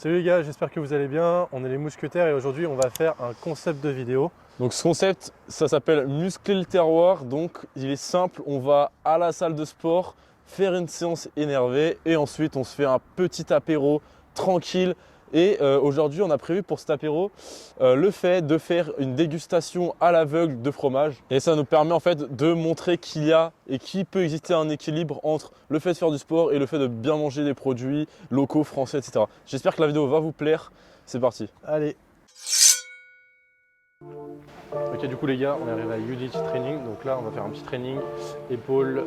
Salut les gars, j'espère que vous allez bien. On est les mousquetaires et aujourd'hui on va faire un concept de vidéo. Donc ce concept, ça s'appelle muscler le terroir. Donc il est simple, on va à la salle de sport, faire une séance énervée et ensuite on se fait un petit apéro tranquille. Et aujourd'hui on a prévu pour cet apéro le fait de faire une dégustation à l'aveugle de fromage. Et ça nous permet en fait de montrer qu'il y a et qu'il peut exister un équilibre entre le fait de faire du sport et le fait de bien manger des produits locaux, français, etc. J'espère que la vidéo va vous plaire. C'est parti. Allez. Ok, du coup les gars, on est arrivé à Utility Training. Donc là on va faire un petit training épaules,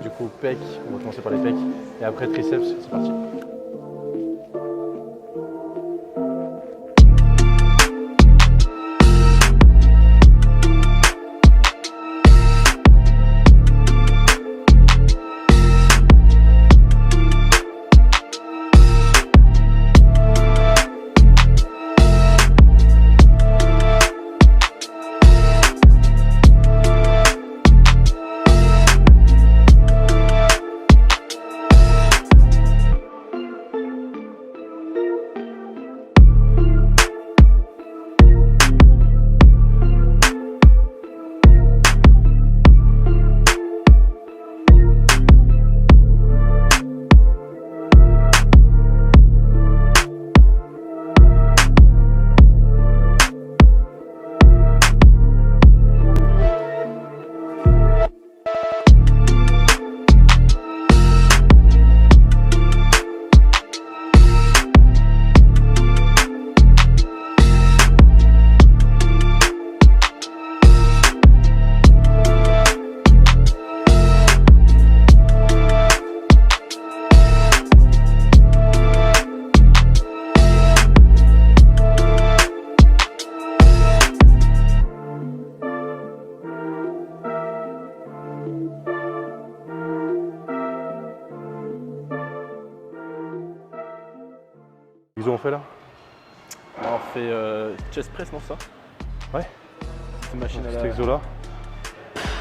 du coup pecs. On va commencer par les pecs et après triceps. C'est parti. Exo on fait là? On fait chest press, non ça? Ouais. C'est une machine à cet exo là.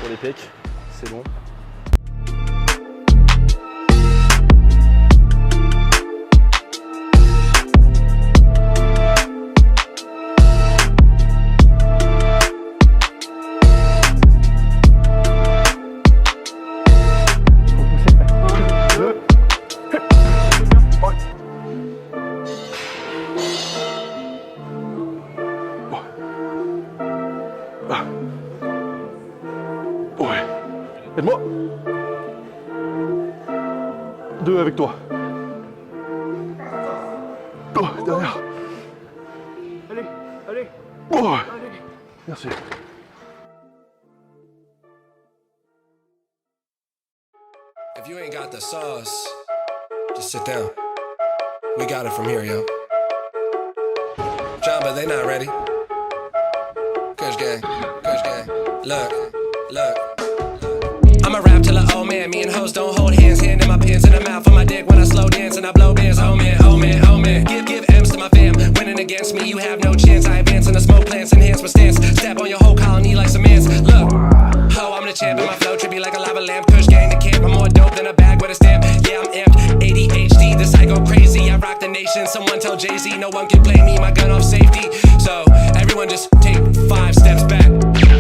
pour les pecs, c'est bon. Ouais. Aide-moi. 2 avec toi. Oh, derrière. Allez, allez. Oh. Merci. If you ain't got the sauce, just sit down. We got it from here, yo. John, but they not ready. Kush gang, look. I'ma rap till an old man. Me and hoes don't hold hands. Hand in my pants in the mouth on my dick when I slow dance and I blow bands. Oh man. Give M's to my fam. Winning against me, you have no chance. I advance in the smoke plants, enhance my stance. Step on your whole colony like some ants. Look, ho, I'm the champ and my flow trippy like a lava lamp. Kush gang the camp. I'm more dope than a bag with a stamp. Yeah, I'm amped. ADHD, this I go crazy. I rock the nation. Someone tell Jay-Z, no one can play me. My gun off safety. So everyone just take 5 steps back.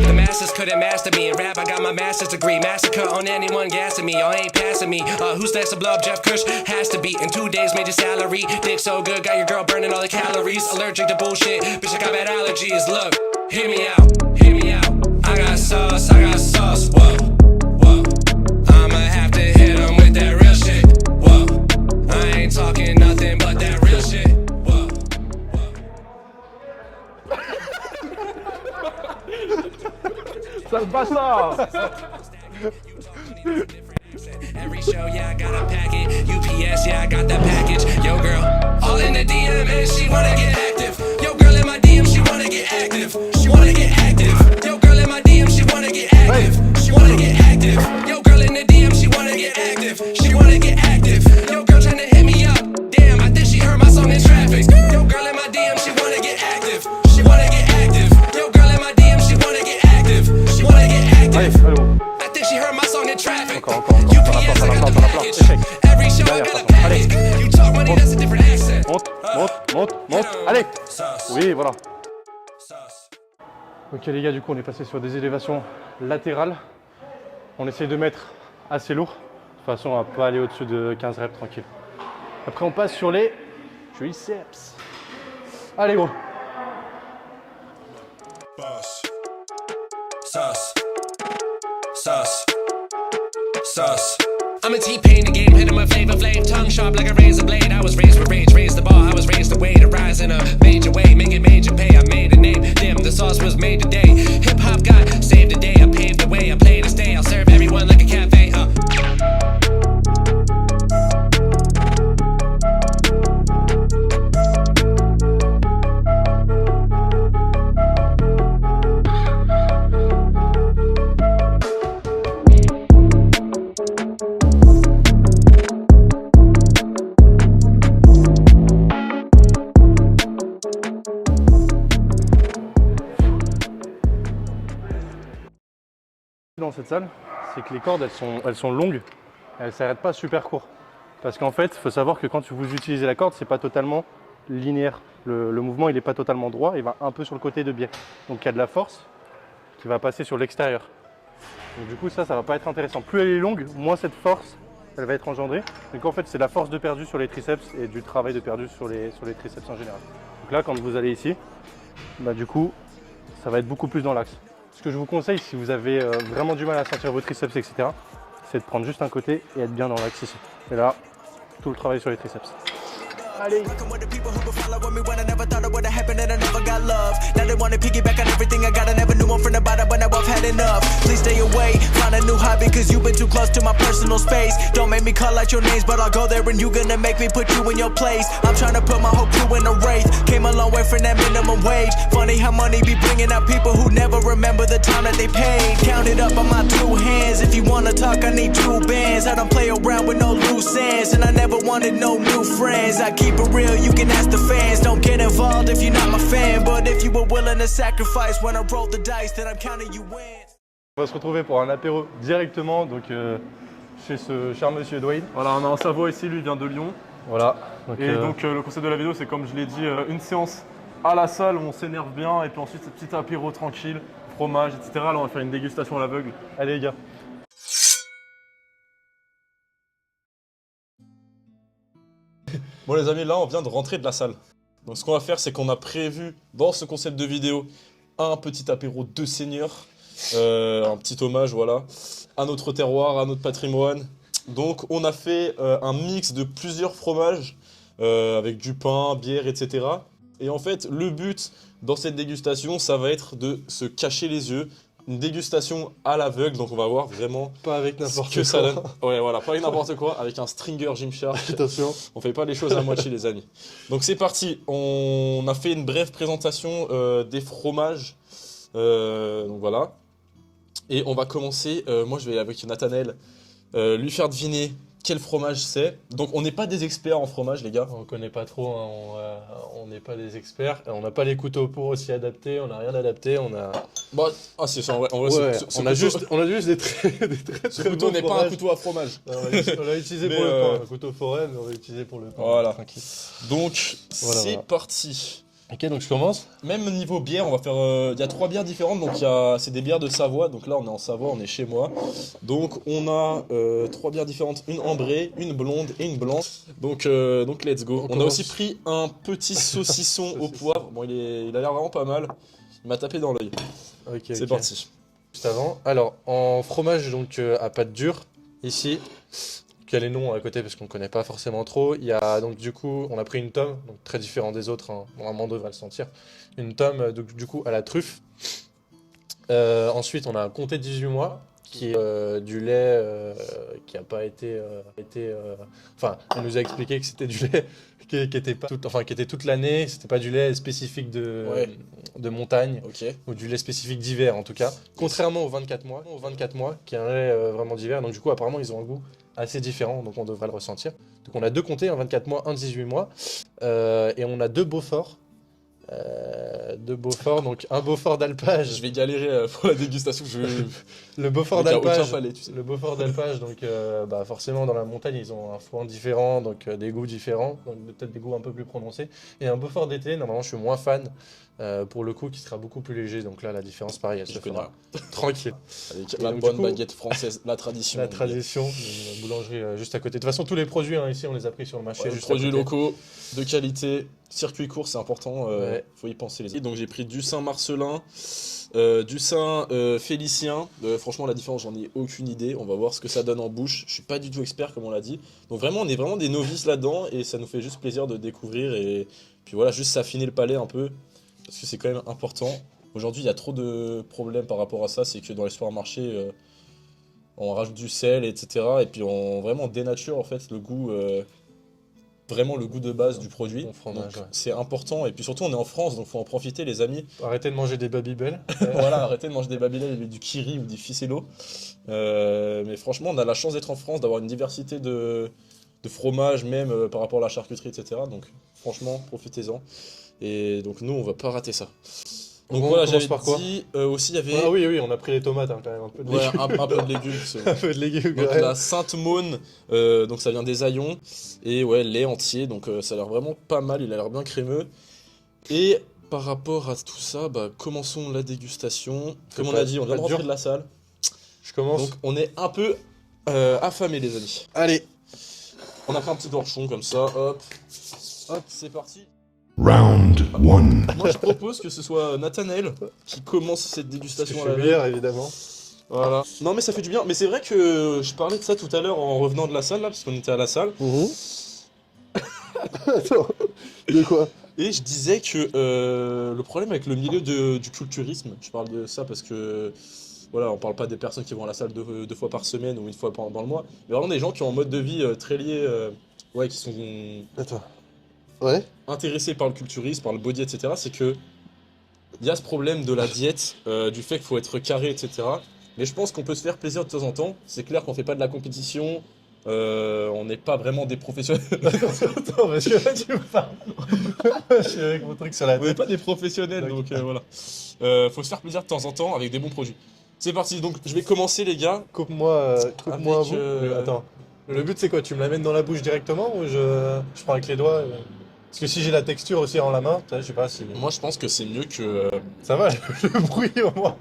The masses couldn't master me. In rap, I got my master's degree. Massacre on anyone gassing me. Y'all ain't passing me. Who's next to blow up? Jeff Kush has to be. In 2 days, made your salary. Dick so good, got your girl burning all the calories. Allergic to bullshit, bitch, I got bad allergies. Look, hear me out. I got sauce, whoa. I'ma have to hit 'em with that real shit, whoa. I ain't talking nothing but that real shit, whoa. Sale bâtard. Every show, yeah, I got a packet. UPS, yeah, I got that package. Yo, girl, all in the DM and she wanna get active. Yo, girl in my DM, she wanna get active. Yo, girl in my DM, she wanna get active. Yo, girl in the DM, she wanna get active. Yo, girl tryna hit me up. Damn, I think she heard my song in traffic. Yo, girl in my DM, she wanna get active. Yo, girl in my DM, she wanna get active. Allez, allez bon. I think she heard my song in traffic. Encore. UPS, I got the package. Every show, I got a package. You talk money, that's a different accent. monte. Allez. Oui, voilà. Ok les gars, du coup on est passé sur des élévations latérales. On essaye de mettre assez lourd, de façon à pas aller au-dessus de 15 reps tranquille. Après on passe sur les triceps. Allez gros. I'm a T-Pain, the game hitting my flavor flame, tongue sharp like a razor blade. I was raised with rage, raised the bar, I was raised the way to rise in a major way, make it major pay. I made a name, damn, the sauce was made today. Hip hop got saved the day, I paved the way, I play to stay. I'll serve everyone like a cafe. Dans cette salle, c'est que les cordes elles sont longues, elles ne s'arrêtent pas super court. Parce qu'en fait, il faut savoir que quand vous utilisez la corde, c'est pas totalement linéaire. Le mouvement il n'est pas totalement droit, il va un peu sur le côté de biais. Donc il y a de la force qui va passer sur l'extérieur. Donc du coup ça va pas être intéressant. Plus elle est longue, moins cette force elle va être engendrée. Donc en fait c'est la force de perdu sur les triceps et du travail de perdu sur les triceps en général. Donc là quand vous allez ici, bah, du coup ça va être beaucoup plus dans l'axe. Ce que je vous conseille si vous avez vraiment du mal à sentir vos triceps etc, c'est de prendre juste un côté et être bien dans l'axe ici. Et là, tout le travail sur les triceps. Allez. Please stay away, find a new hobby cause you've been too close to my personal space. Don't make me call out your names, but I'll go there and you gonna make me put you in your place. I'm trying to put my whole crew in a wraith. Came a long way from that minimum wage. Funny how money be bringing out people who never remember the time that they paid. Count it up on my two hands. If you wanna talk, I need two bands. I don't play around with no loose ends, and I never wanted no new friends. I keep it real, you can ask the fans. Don't get involved if you're not my fan, but if you were willing to sacrifice when I rolled the dice, then I'm counting you wins. On va se retrouver pour un apéro directement donc, chez ce cher monsieur Dwayne. Voilà, on est en Savoie ici, lui il vient de Lyon. Voilà. Donc le concept de la vidéo c'est comme je l'ai dit, une séance à la salle où on s'énerve bien et puis ensuite ce petit apéro tranquille, fromage, etc. Là on va faire une dégustation à l'aveugle. Allez les gars. Bon les amis, là on vient de rentrer de la salle. Donc ce qu'on va faire c'est qu'on a prévu dans ce concept de vidéo un petit apéro de seigneurs. Un petit hommage voilà, à notre terroir, à notre patrimoine. Donc on a fait un mix de plusieurs fromages avec du pain, bière, etc. Et en fait le but dans cette dégustation ça va être de se cacher les yeux. Une dégustation à l'aveugle, donc on va voir vraiment pas avec n'importe ce que ça donne. Ouais voilà, pas avec n'importe quoi, avec un Stringer Gymshark. Attention. On fait pas les choses à moitié les amis. Donc c'est parti, on a fait une brève présentation des fromages. Donc voilà. Et on va commencer, moi je vais avec Nathanaël lui faire deviner quel fromage c'est. Donc on n'est pas des experts en fromage les gars. On connaît pas trop, hein, on n'est pas des experts. On n'a pas les couteaux pour aussi adapter, on n'a rien adapté. On a... Bah, ah c'est ça, en vrai, on a juste des très ce couteau n'est pas un couteau à fromage. Non, on l'a utilisé pour le pain, un couteau foraine, on l'a utilisé pour le pain. Voilà. Tranquille. Donc voilà, c'est parti. Ok, donc je commence. Même niveau bière, on va faire. Il y a 3 bières différentes, donc c'est des bières de Savoie. Donc là, on est en Savoie, on est chez moi. Donc on a 3 bières différentes, une ambrée, une blonde et une blanche. Donc let's go. On a aussi pris un petit saucisson au poivre. Bon, il a l'air vraiment pas mal. Il m'a tapé dans l'œil. Ok. C'est parti. Juste avant. Alors en fromage donc à pâte dure, ici. Il y a les noms à côté parce qu'on ne connaît pas forcément trop. Il y a donc du coup, on a pris une tome, donc très différent des autres, hein. Bon, Armando va le sentir. Une tome donc, du coup à la truffe. Ensuite, on a un comté de 18 mois qui est du lait qui n'a pas été, enfin, elle nous a expliqué que c'était du lait qui était pas, qui était toute l'année. C'était pas du lait spécifique de montagne ou du lait spécifique d'hiver en tout cas. Contrairement aux 24 mois, qui est un lait vraiment d'hiver. Donc du coup, apparemment, ils ont un goût assez différent, donc on devrait le ressentir. Donc on a 2 comtés, un 24 mois, un 18 mois, et on a 2 Beaufort, De Beaufort, donc un Beaufort d'alpage. Je vais galérer pour la dégustation. Le Beaufort Il y a aucun d'alpage. palais, tu sais. Le Beaufort d'alpage, donc bah forcément dans la montagne ils ont un foin différent, donc des goûts différents, donc peut-être des goûts un peu plus prononcés. Et un Beaufort d'été, normalement je suis moins fan, pour le coup qui sera beaucoup plus léger, donc là la différence pareil, elle Je se connais fera tranquille. Avec Et la donc, bonne du coup, baguette française, la tradition. La tradition, une boulangerie juste à côté. De toute façon tous les produits hein, ici on les a pris sur le marché. Ouais, juste à produits côté. locaux, de qualité, circuit court, c'est important, Ouais. faut y penser les amis. Donc j'ai pris du Saint-Marcelin, du Saint-Félicien. Franchement la différence j'en ai aucune idée, on va voir ce que ça donne en bouche. Je suis pas du tout expert comme on l'a dit. Donc vraiment on est vraiment des novices là-dedans et ça nous fait juste plaisir de découvrir et puis voilà, juste s'affiner le palais un peu parce que c'est quand même important. Aujourd'hui il y a trop de problèmes par rapport à ça, c'est que dans les supermarchés on rajoute du sel etc. Et puis on vraiment dénature en fait le goût. Vraiment le goût de base du produit. Bon fromage, Donc, ouais. c'est important et puis surtout on est en France donc faut en profiter les amis. Arrêtez de manger des Babybel. Voilà, arrêtez de manger des babylènes et du kiri ou des ficello. Mais franchement on a la chance d'être en France, d'avoir une diversité de fromages même par rapport à la charcuterie etc. Donc franchement profitez-en. Et donc nous on va pas rater ça. Donc On voilà, commence j'avais par quoi dit aussi il y avait Ah oui, oui, on a pris les tomates hein, quand même, un peu de ouais, légumes. un peu de légumes. c'est- Un peu de légumes. Donc ouais. la Sainte-Maune, donc ça vient des haillons, et ouais, lait entier, donc ça a l'air vraiment pas mal, il a l'air bien crémeux. Et par rapport à tout ça, bah, commençons la dégustation. Comme on pas- a dit, on vient pas de rentrer dur. de la salle, Je commence. donc on est un peu affamés les amis. Allez. On a pris un petit torchon comme ça, hop, hop, c'est parti. Round one. Moi je propose que ce soit Nathanaël qui commence cette Je dégustation suis à la bière évidemment. Voilà. Non mais ça fait du bien, mais c'est vrai que je parlais de ça tout à l'heure en revenant de la salle là, parce qu'on était à la salle. Attends, de quoi? Et je disais que le problème avec le milieu du culturisme, je parle de ça parce que voilà, on parle pas des personnes qui vont à la salle deux fois par semaine ou une fois dans le mois, mais vraiment des gens qui ont un mode de vie très lié, ouais, qui sont Attends. Ouais. intéressés par le culturisme, par le body, etc. C'est que il y a ce problème de la diète, du fait qu'il faut être carré, etc. Mais je pense qu'on peut se faire plaisir de temps en temps. C'est clair qu'on fait pas de la compétition, on n'est pas vraiment des professionnels. Attends, parce que là tu me parles. Je suis avec mon truc sur la On n'est tête. pas des professionnels, donc voilà. Faut se faire plaisir de temps en temps avec des bons produits. C'est parti, donc je vais commencer les gars. Coupe-moi coupe-moi un Avec, bout. Attends. Le but c'est quoi? Tu me la mets dans la bouche directement ou je prends avec les doigts Parce que si j'ai la texture aussi en la main, je sais pas si. Moi je pense que c'est mieux que... Ça va, le bruit au moins.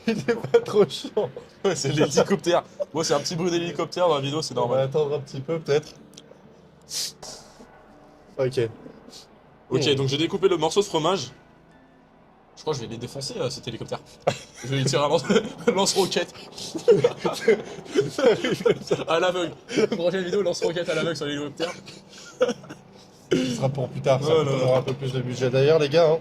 Il est pas trop chiant. c'est l'hélicoptère. Moi c'est un petit bruit d'hélicoptère dans la vidéo, c'est On va normal. attendre un petit peu peut-être. Ok. Ok, donc j'ai découpé le morceau de fromage. Je crois que je vais les défoncer cet hélicoptère. Je vais lui tirer un lance-roquette. À l'aveugle. Prochaine vidéo, lance-roquette à l'aveugle sur l'hélicoptère. Ce sera pour plus tard, ça Oh là on là. aura un peu plus de budget. D'ailleurs les gars, hein,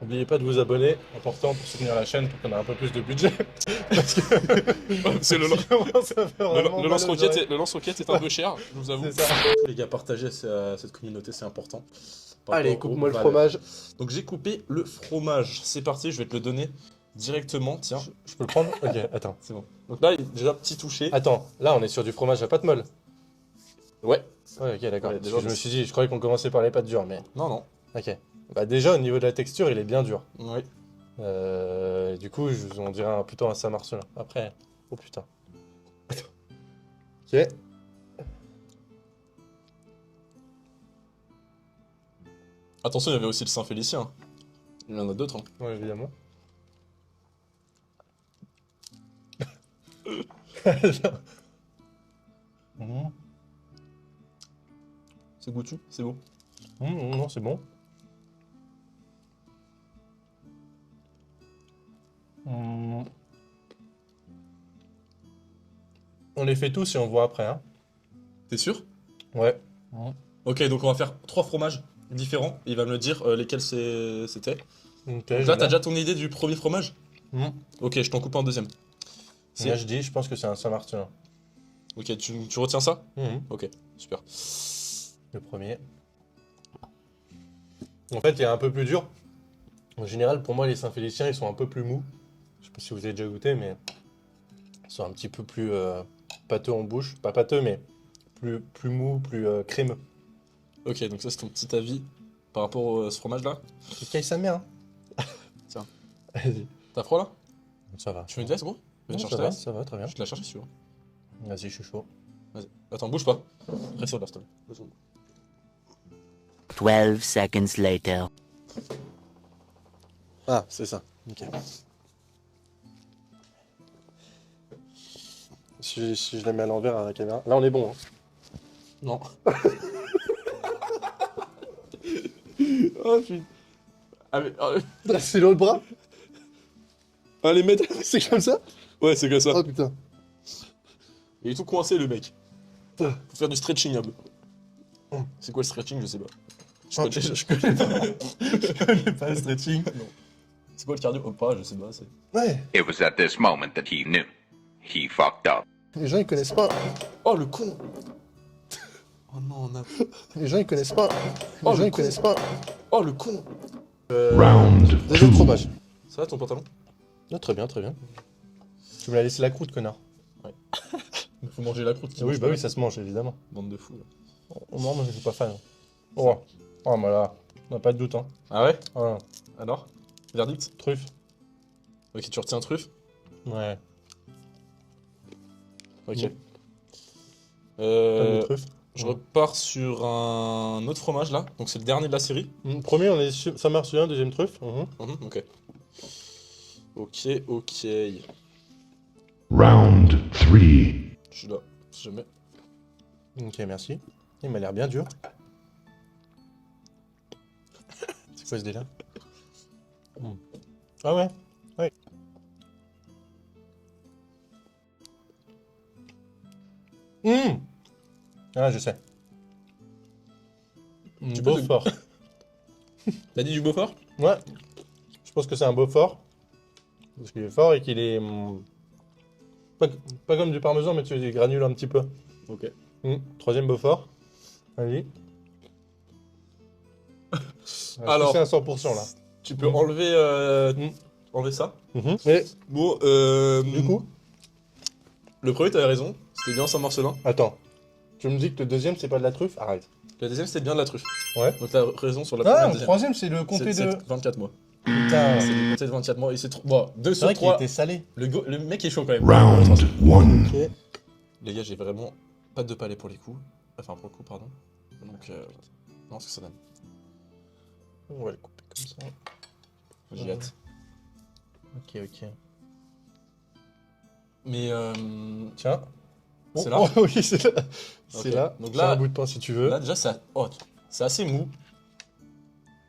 n'oubliez pas de vous abonner, important pour soutenir la chaîne pour qu'on ait un peu plus de budget. Parce que C'est le, commence à faire vraiment le mal aux lance-roquette oreilles. le lance-roquette est un peu cher, je vous avoue. C'est ça. Les gars, partagez cette communauté, c'est important. Par Allez, rapport aux coupe-moi le valeurs. fromage. Donc j'ai coupé le fromage. C'est parti, je vais te le donner directement. Tiens, Je peux le prendre? Ok, attends. c'est bon. Donc là, déjà petit touché. Attends, là on est sur du fromage à pâte molle. Ouais. Ouais, ok, d'accord. Ouais, Parce déjà, que je me suis dit, je croyais qu'on commençait par les pâtes dures, mais. Non, non. Ok. Bah déjà au niveau de la texture, il est bien dur. Oui. Du coup, on dirait plutôt un Saint-Marcelin. Après, oh putain. Ok. Attention, il y avait aussi le Saint-Félicien. Il y en a d'autres. Hein. Ouais, évidemment. Mhm. C'est goûtu, c'est beau. Non, c'est bon. Mhm. On les fait tous et on voit après. Hein. T'es sûr? Ouais. Ok, donc on va faire 3 fromages différents. Il va me dire lesquels c'était. Ok, Donc là, t'as déjà ton idée du premier fromage? Mhm. Ok, je t'en coupe un deuxième. Là, je pense que c'est un Saint-Marcelin. Ok, tu retiens ça? Mhm. Ok, super. Le premier. En fait, il est un peu plus dur. En général, pour moi, les Saint-Féliciens, ils sont un peu plus mous. Je sais pas si vous avez déjà goûté, mais ils sont un petit peu plus pâteux en bouche. Pas pâteux, mais plus mou, plus crémeux. Ok, donc ça c'est ton petit avis par rapport à ce fromage-là. Il caille sa mère. Tiens. Vas-y. T'as froid là? Ça va. Tu veux une glace, gros? Viens Non, chercher ça ta va, glace. ça va, très bien. Je te la cherche si tu veux. Vas-y, je suis chaud. Vas-y. Attends, bouge pas. Reste sur là, s'il te plaît. 2 secondes. 12 seconds later. Ah, c'est ça. Ok. Si je la mets à l'envers à la caméra. Là, on est bon. Hein. Non. Oh putain. Ah mais... C'est l'autre bras. Allez, mettre... C'est comme ça. Ouais, c'est comme ça. Oh putain. Il est tout coincé, le mec. Faut faire du stretching un peu. C'est quoi le stretching? Je sais pas. Je connais pas. Je connais pas le stretching. Non. C'est quoi le cardio? Oh, pas, je sais pas. C'est... Ouais. It was at this moment that he knew. He fucked up. Les gens, ils connaissent pas. Oh, le con. Oh non, on a... Les gens, ils connaissent pas. Oh, Les gens, le ils con. connaissent pas. Oh, le con. Round Deuxième 2. fromage. Ça va ton pantalon? Non, très bien, très bien. Tu me l'as laissé la croûte, connard. Il faut manger la croûte. Oui, bah oui, ça se mange, évidemment. Bande de fous. Là. Non, moi, je suis pas fan. Oh, oh, bah là, on n'a pas de doute, hein. Ah ouais? Ah, Alors? Verdict? truffe. Ok, tu retiens truffe? Ouais. Ok. Pas de truffe. Je repars sur un autre fromage là, donc c'est le dernier de la série. Premier, on est sur... ça marche bien, deuxième truffe. Ok. Ok. Round 3. Je suis là, si jamais. Ok, merci. Il m'a l'air bien dur. C'est quoi ce délire? Ah ouais? Ouais. Ah, je sais. Tu Du peux Beaufort. T'as dit du Beaufort? Ouais. Je pense que c'est un Beaufort. Parce qu'il est fort et qu'il est... pas comme du parmesan, mais tu les granules un petit peu. Ok. Troisième Beaufort. Allez. Alors, c'est à 100% là. tu peux enlever, enlever ça. Mais Bon, du coup, le premier, t'avais raison. C'était bien Saint-Marcelin. attends. Tu me dis que le deuxième, c'est pas de la truffe? Arrête. Le deuxième, c'était bien de la truffe. Ouais. Donc t'as raison sur la Ah, première le deuxième. troisième, c'est le comté C'est de... 24 mois. Putain. C'est du comté de 24 mois et c'est trop... Bon, 2 C'est sur vrai qu'il 3. était salé. Le mec est chaud quand même. Round 1. Ok. Les gars, j'ai vraiment pas de palais pour les coups. Enfin, pour le coup, pardon. Donc, non, ce que ça donne. On va le couper comme ça. J'ai hâte. Ok. Mais, Tiens. C'est là? Oh, oui, c'est là. C'est Ok. là. Donc Tiens, là- un bout de pain si tu veux. là, déjà, c'est assez mou.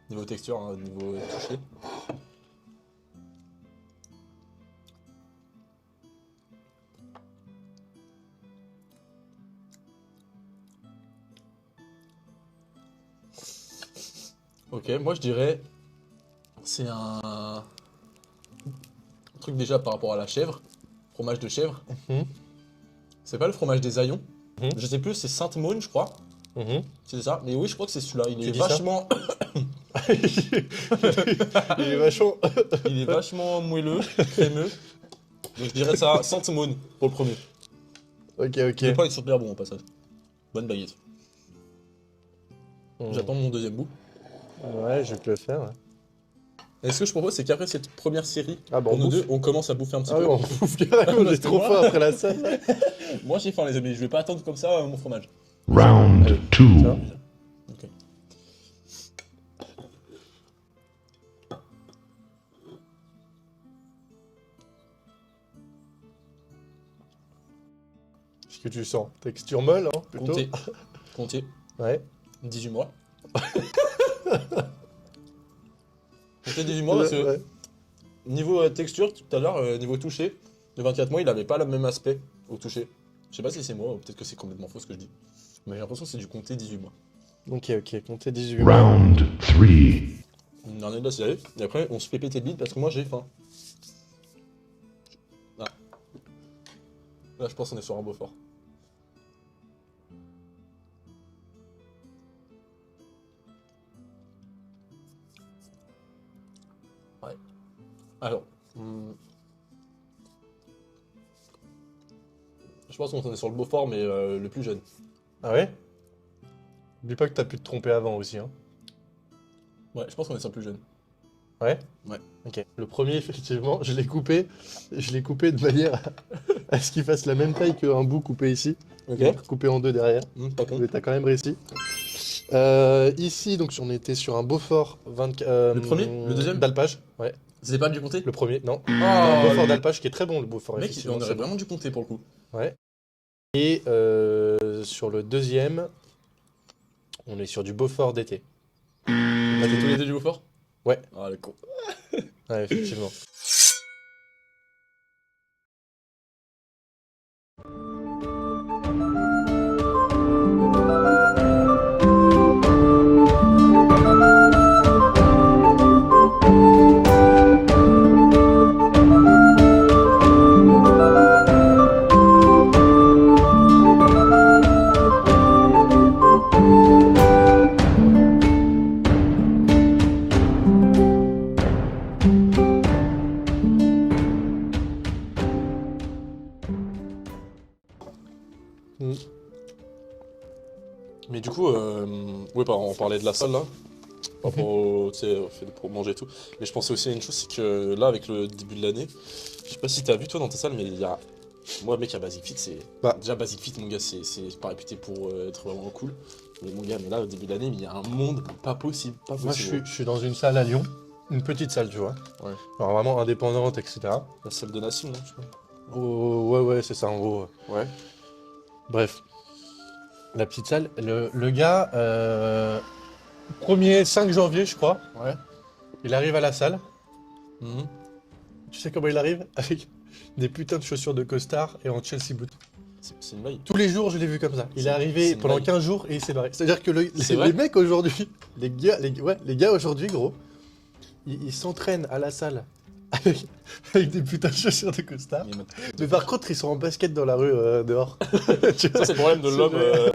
Niveau texture, hein, niveau touché. Ok, moi je dirais c'est un truc déjà par rapport à la chèvre, fromage de chèvre. Mhm. C'est pas le fromage des Aillons. Mhm. Je sais plus, c'est Sainte-Maune, je crois. C'est ça. Mais oui, je crois que c'est celui-là. Il Tu est dis ça vachement, Il est vachement... il est vachement moelleux, crémeux. Donc je dirais ça, Sainte-Maune pour le premier. Ok. Le pain est super bon au passage. Bonne baguette. Mhm. J'attends mon deuxième bout. Ouais, je vais te le faire. Ouais. Et ce que je propose, c'est qu'après cette première série, Ah bah, pour on nous bouffe. deux, on commence à bouffer un petit Ah peu. oui, on bouffe carrément, j'ai trop faim après la salle. Moi j'ai faim les amis, je vais pas attendre comme ça mon fromage. Round 2. Tiens. Ok. Qu'est-ce que tu sens? Texture molle, hein, plutôt. Comptez. Ouais. 18 mois. Comptez 18 mois parce que Ouais. niveau texture, tout à l'heure, niveau toucher, le 24 mois il avait pas le même aspect au toucher. Je sais pas si c'est moi ou peut-être que c'est complètement faux ce que je dis. Mais j'ai l'impression que c'est du compté 18 mois. Ok, comptez 18 mois. Round 3. Une dernière de la série, et après on se fait péter le bide parce que moi j'ai faim. Ah. Là je pense qu'on est sur un Beaufort. Ouais. Alors. Je pense qu'on est sur le Beaufort mais le plus jeune. Ah ouais? N'oublie pas que t'as pu te tromper avant aussi, hein. Ouais, je pense qu'on est sur plus jeune. Ouais. Ouais. Ok. Le premier, effectivement, je l'ai coupé de manière à ce qu'il fasse la même taille qu'un bout coupé ici. Ok. Donc, coupé en deux derrière. Pas con. Mais t'as quand même réussi. Ici, donc, on était sur un Beaufort 24. Le premier? Le deuxième? D'alpage. Ouais. C'est pas dû compter? Le premier, non. Oh, Un Beaufort d'alpage qui est très bon, le Beaufort. Mec, effectivement, on aurait c'est bon. vraiment dû compter pour le coup. Ouais. Et sur le deuxième, on est sur du Beaufort d'été. T'as fait tous les deux du Beaufort? Ouais. Ah, le con. Ouais, effectivement. Mais du coup, ouais, on parlait de la salle là, par rapport au, tu sais, au fait de pour manger et tout. Mais je pensais aussi à une chose, c'est que là, avec le début de l'année, je sais pas si t'as vu toi dans ta salle, mais il y a. Moi, mec, à Basic Fit, c'est. Bah. Déjà, Basic Fit, mon gars, c'est pas réputé pour être vraiment cool. Mais mon gars, mais là, au début de l'année, il y a un monde pas possible. Pas possible. Moi, je suis dans une salle à Lyon. Une petite salle, tu vois. Ouais. Alors, vraiment indépendante, etc. La salle de Nassim, là, je crois. Oh, ouais, c'est ça, en gros. Ouais. Bref. La petite salle. Le gars, 1er 5 janvier, je crois, Ouais. il arrive à la salle. Mhm. Tu sais comment il arrive? Avec des putains de chaussures de costard et en Chelsea boot. C'est une blague. Tous les jours, je l'ai vu comme ça. Il est C'est arrivé une pendant blague. 15 jours et il s'est barré. C'est-à-dire que C'est vrai les mecs aujourd'hui, les gars aujourd'hui, gros, ils s'entraînent à la salle avec des putains de chaussures de costard. Mais par contre, ils sont en basket dans la rue dehors. Tu vois, Ça, c'est le problème de c'est l'homme vrai.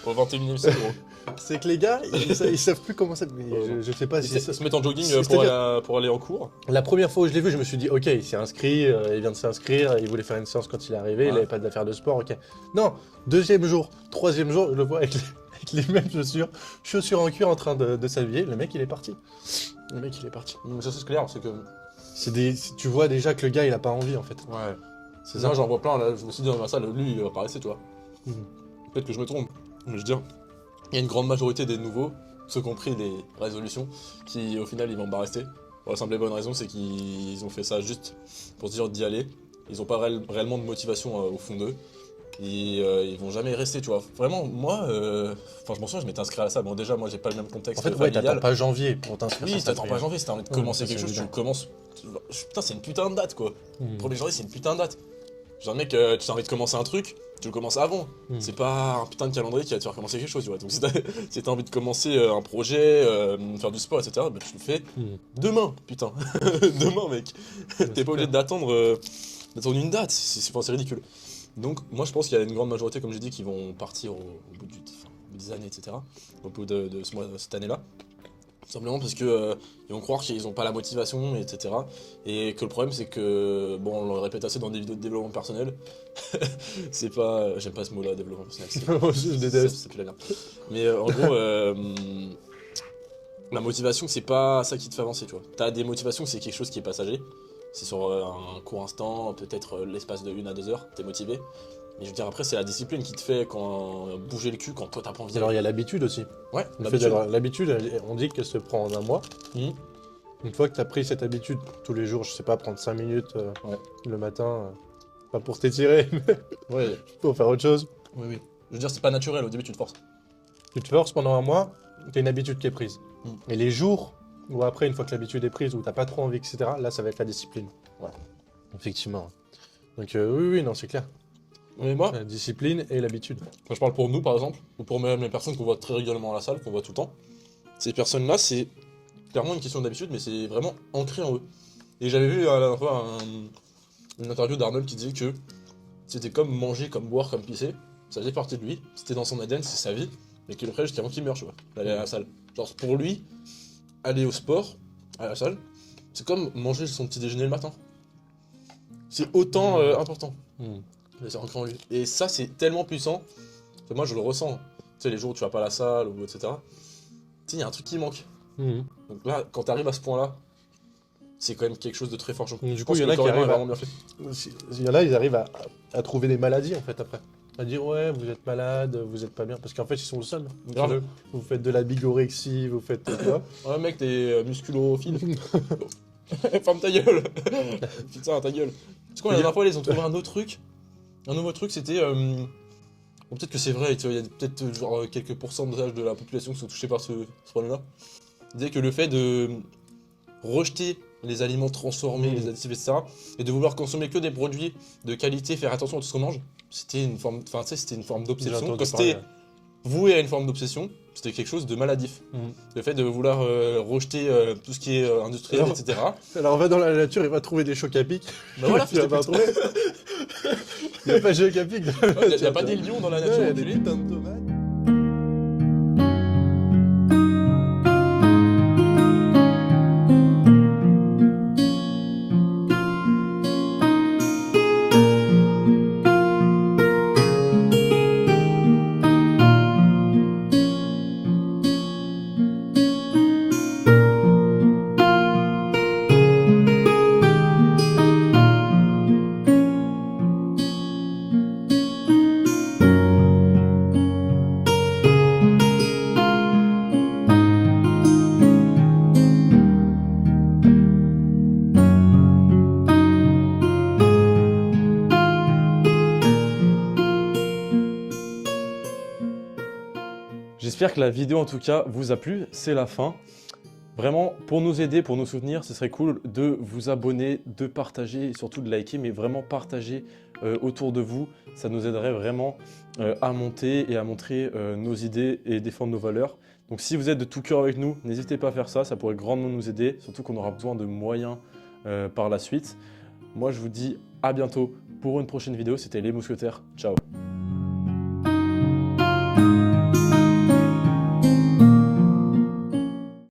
au 21 e siècle, gros. C'est que les gars, ils savent plus comment ça. Mais je sais pas si Ils ça. se mettent en jogging C'est-à-dire- pour aller en cours. La première fois où je l'ai vu, je me suis dit, ok, il s'est inscrit, il vient de s'inscrire, il voulait faire une séance quand il est arrivé, il Ouais. n'avait pas d'affaires de sport, ok. Non, deuxième jour, troisième jour, je le vois avec les mêmes chaussures en cuir en train de s'habiller, le mec il est parti. Le mec il est parti. Donc ça c'est clair, c'est que... Tu vois déjà que le gars il a pas envie en fait. Ouais. C'est Moi ça. j'en vois plein, là, je me suis dit dans ma salle, lui il va pas rester, tu vois. Mhm. Peut-être que je me trompe, mais je veux dire, il y a une grande majorité des nouveaux, ceux qui ont pris des résolutions, qui au final ils vont pas rester. Pour la simple et bonne raison, c'est qu'ils ont fait ça juste pour se dire d'y aller. Ils ont pas réellement de motivation au fond d'eux. Et ils vont jamais rester, tu vois. Vraiment, moi, enfin je m'en souviens, je m'étais inscrit à la salle. Bon déjà, moi j'ai pas le même contexte En fait, ouais, familial. t'attends pas janvier pour t'inscrire. Oui, sur cette t'attends pas janvier, si t'as envie de commencer ça, quelque c'est chose, tu le évident. commences. Putain, c'est une putain de date quoi. Mhm. 1er janvier, c'est une putain de date. Genre, mec, tu as envie de commencer un truc, tu le commences avant. Mhm. C'est pas un putain de calendrier qui va te faire commencer quelque chose, tu vois. Donc, si t'as envie de commencer un projet, faire du sport, etc., bah, tu le fais Mhm. demain, putain. Demain, mec. T'es pas obligé d'attendre une date, c'est ridicule. Donc, moi, je pense qu'il y a une grande majorité, comme j'ai dit, qui vont partir au bout des années, etc. Au bout de cette année-là. Tout simplement parce que ils vont croire qu'ils n'ont pas la motivation, etc. Et que le problème c'est que, bon, on le répète assez dans des vidéos de développement personnel, c'est pas... J'aime pas ce mot-là, développement personnel. Moi aussi, je déteste. C'est plus la merde. Mais en gros, la motivation c'est pas ça qui te fait avancer, tu vois. T'as des motivations, c'est quelque chose qui est passager. C'est sur un court instant, peut-être l'espace de 1 à 2 heures, t'es motivé. Mais je veux dire, après, c'est la discipline qui te fait bouger le cul quand toi t'as pas envie Alors il d'aller. y a l'habitude aussi. Ouais, Le fait l'habitude. d'avoir l'habitude, on dit qu'elle se prend en un mois. Mhm. Une fois que tu as pris cette habitude tous les jours, je sais pas, prendre 5 minutes Ouais. le matin, pas pour t'étirer, mais Ouais, pour faire autre chose. oui, oui. Je veux dire, c'est pas naturel, au début tu te forces. Tu te forces pendant un mois, tu as une habitude qui est prise. Mm. Et les jours où après, une fois que l'habitude est prise, où t'as pas trop envie, etc., là ça va être la discipline. Voilà. Effectivement. Donc oui, non, c'est clair. Mais moi, La discipline et l'habitude. quand je parle pour nous par exemple, ou pour même les personnes qu'on voit très régulièrement à la salle, qu'on voit tout le temps, ces personnes-là, c'est clairement une question d'habitude, mais c'est vraiment ancré en eux. Et j'avais vu à la fois une interview d'Arnold qui disait que c'était comme manger, comme boire, comme pisser, ça faisait partie de lui, c'était dans son ADN, c'est sa vie, mais qu'il le ferait jusqu'avant qu'il meure, tu vois, d'aller à la salle. Genre pour lui, aller au sport, à la salle, c'est comme manger son petit déjeuner le matin. C'est autant important. Mm. C'est ancré en lui. Et ça, c'est tellement puissant que moi, je le ressens. Tu sais, les jours où tu vas pas à la salle, ou etc. Tu sais, il y a un truc qui manque. Donc là, quand tu arrives à ce point-là, c'est quand même quelque chose de très fort. Du Je coup, pense il y en que a le qui corps humain est arrivent vraiment bien fait. Il y en a, ils arrivent à trouver des maladies en fait après. À dire ouais, vous êtes malade, vous êtes pas bien. Parce qu'en fait, ils sont le seul. Grave. Vous faites de la bigorexie, vous faites quoi. Ouais, mec, t'es musculophile. Ferme ta gueule. Putain, ta gueule. Parce que la dernière fois, ils ont trouvé un autre truc. Un nouveau truc, c'était. Bon, peut-être que c'est vrai, il y a peut-être genre quelques pourcentages de la population qui sont touchés par ce problème-là. Ils disaient que le fait de rejeter les aliments transformés, les additifs, etc., et de vouloir consommer que des produits de qualité, faire attention à tout ce qu'on mange, c'était une forme, enfin, tu sais, c'était une forme d'obsession. Quand c'était voué à une forme d'obsession, c'était quelque chose de maladif. Le fait de vouloir rejeter tout ce qui est industriel, Alors, etc. Alors on va dans la nature, il va trouver des chocs à pic. Bah voilà, il va pas trouver. Il n'y a pas de chocs à pic. Il n'y a pas des lions dans la nature. Il y a des enculé. putains de tomates. J'espère que la vidéo en tout cas vous a plu, c'est la fin. Vraiment, pour nous aider, pour nous soutenir, ce serait cool de vous abonner, de partager et surtout de liker, mais vraiment partager autour de vous. Ça nous aiderait vraiment à monter et à montrer nos idées et défendre nos valeurs. Donc si vous êtes de tout cœur avec nous, n'hésitez pas à faire ça, ça pourrait grandement nous aider, surtout qu'on aura besoin de moyens par la suite. Moi je vous dis à bientôt pour une prochaine vidéo, c'était Les Mousquetaires, ciao.